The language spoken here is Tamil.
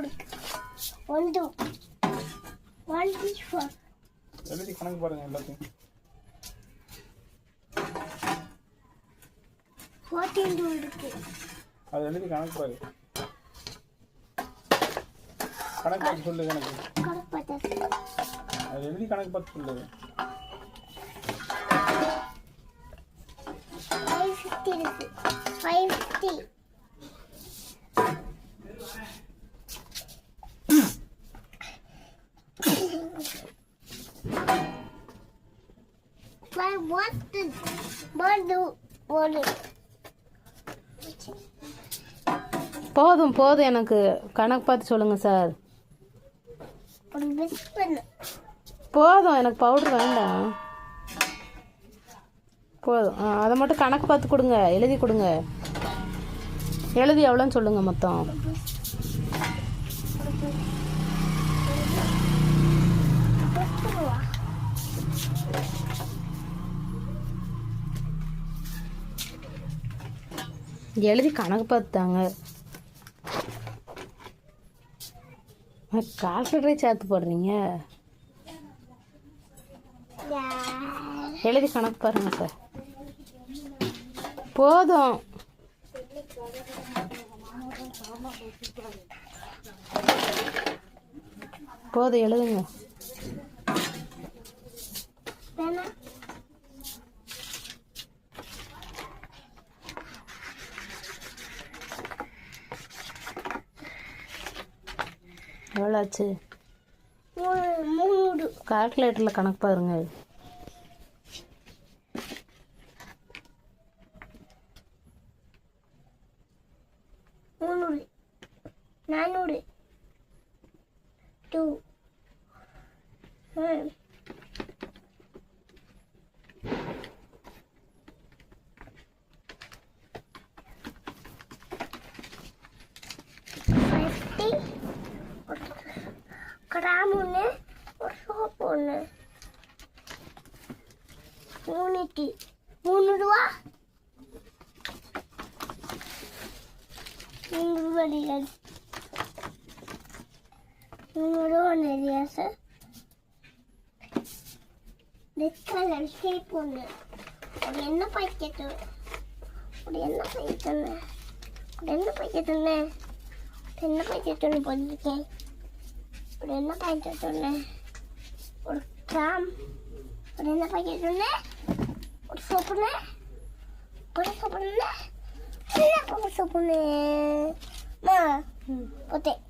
இருக்கு. 1 2 1 3 4 எழுதி கணக்கு பாருங்க எல்லாத்தையும். 14 இருக்கு. அது எழுதி கணக்கு பாரு. கணக்கு பார்த்து சொல்லு. கணக்கு பார்த்து அது எழுதி கணக்கு பார்த்து சொல்லு. 550 இருக்கு. 550 போதும் போதும், எனக்கு கணக்கு பார்த்து சொல்லுங்க சார். போதும், எனக்கு பவுடர் வேண்டாம். போதும், அதை மட்டும் கணக்கு பார்த்து கொடுங்க, எழுதி கொடுங்க. எழுதி எவ்வளோன்னு சொல்லுங்க மொத்தம். எழுதி கணக்கு பார்த்துட்டாங்க. கால்குலேட்டரே சேர்த்து போடுறீங்க. எழுதி கணக்கு பாருங்க சார். போதும், போதும் எழுதுங்க. எவ்வளோ ஆச்சு? 3 கால்குலேட்டரில் கணக்கு பாருங்க. 300 400 2 50 கிராம் ஒன்று, ஒரு சோப்பு ஒன்று. 3 ரூபா. 3 ரூபா டிலர். 3 ரூபா நிறையா சார். ரெட் கலர் ஷேப் ஒன்று. ஒரு என்ன பாக்கெட்டு, என்ன பாக்கெட்டு போட்டிருக்கேன். என்ன பாக்கெட் ஒன்று, ஒரு கிராம், என்ன பாக்கெட் ஒன்று, ஒரு சோப்புண்ணே, சோப்புண்ணே. போத்தேன்.